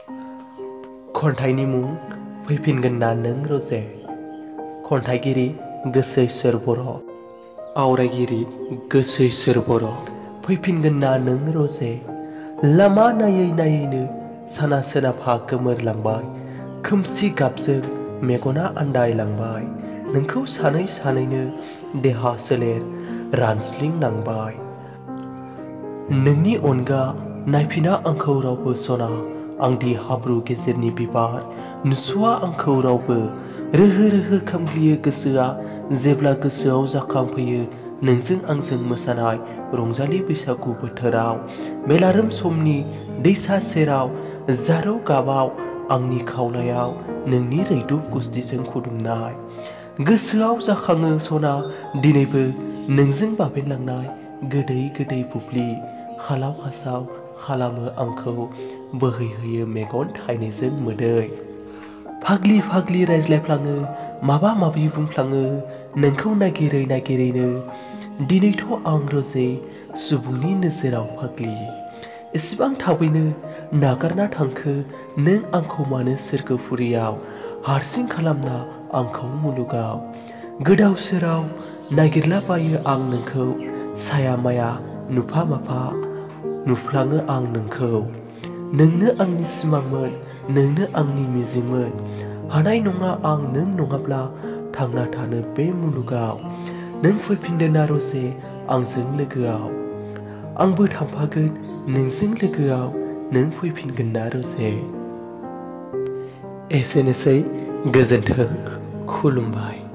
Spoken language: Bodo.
खन्थाइनि मुं फैफिनगोन ना नों रजे। खन्थाइगिरि गोसो इसोर बर'। आवरायगिरि गोसो इसोर बर'। फैफिनगोन ना नों रजे। लामा नायै नायैनो साना सोनाबहा गोमोरलांबाय। खोमसि गाबजों मेगना आन्दायलांबाय। नोंखौ सानै सानैनो देहा सोलेर रानज्लिंलांबाय। नोंनि अनगा नायफिना आंखौ रावबो सना। आंदि हाब्रु गेजेरनि बिबार नुस'वा आंखौ रावबो। रोहो रोहो खामग्लियो गोसोआ जेब्ला गोसोआव जाखांफैयो नोंजों आंजों मोसानाय रंजालि बैसागु बोथोराव। बेलारोम समनि दैसा सेराव जारौ गाबाव आंनि खावलायाव नोंनि रैदुब गुस्थिजों खुदुमनाय। गोसोआव जाखाङो सना दिनैबो नोंजों बाबेनलांनाय गोदै गोदै बुब्लि खालाव खासाव खालामो आंखौ बोहैहोयो मेगन थाइनैजों मोदै। फाग्लि फाग्लि रायज्लायफ्लाङो माबा माबि बुंफ्लाङो नोंखौ नागिरै नागिरैनो। दिनैथ' आं रजे सुबुंनि नोजोराव फाग्लि। एसेबां थाबैनो नागारना थांखो नों आंखौ मानो सोरगोफुरियाव हारसिं खालामना आंखौ मुलुगाव। गोदाव सोराव नागिरलाबायो आं नोंखौ साया माया नुफा माफा नुफ्लाङो आं नोंखौ। नोंनो आंनि सिमांमोन नोंनो आंनि मिजिंमोन। हानाय नङा आं नों नङाब्ला थांना थानो बे मुलुगाव। नों फैफिनदो ना रजे आंजों लोगोआव। आंबो थांफागोन नोंजों लोगोआव नों फैफिनगोन ना रजे। एसेनोसै गोजोन्थों खुलुमबाय।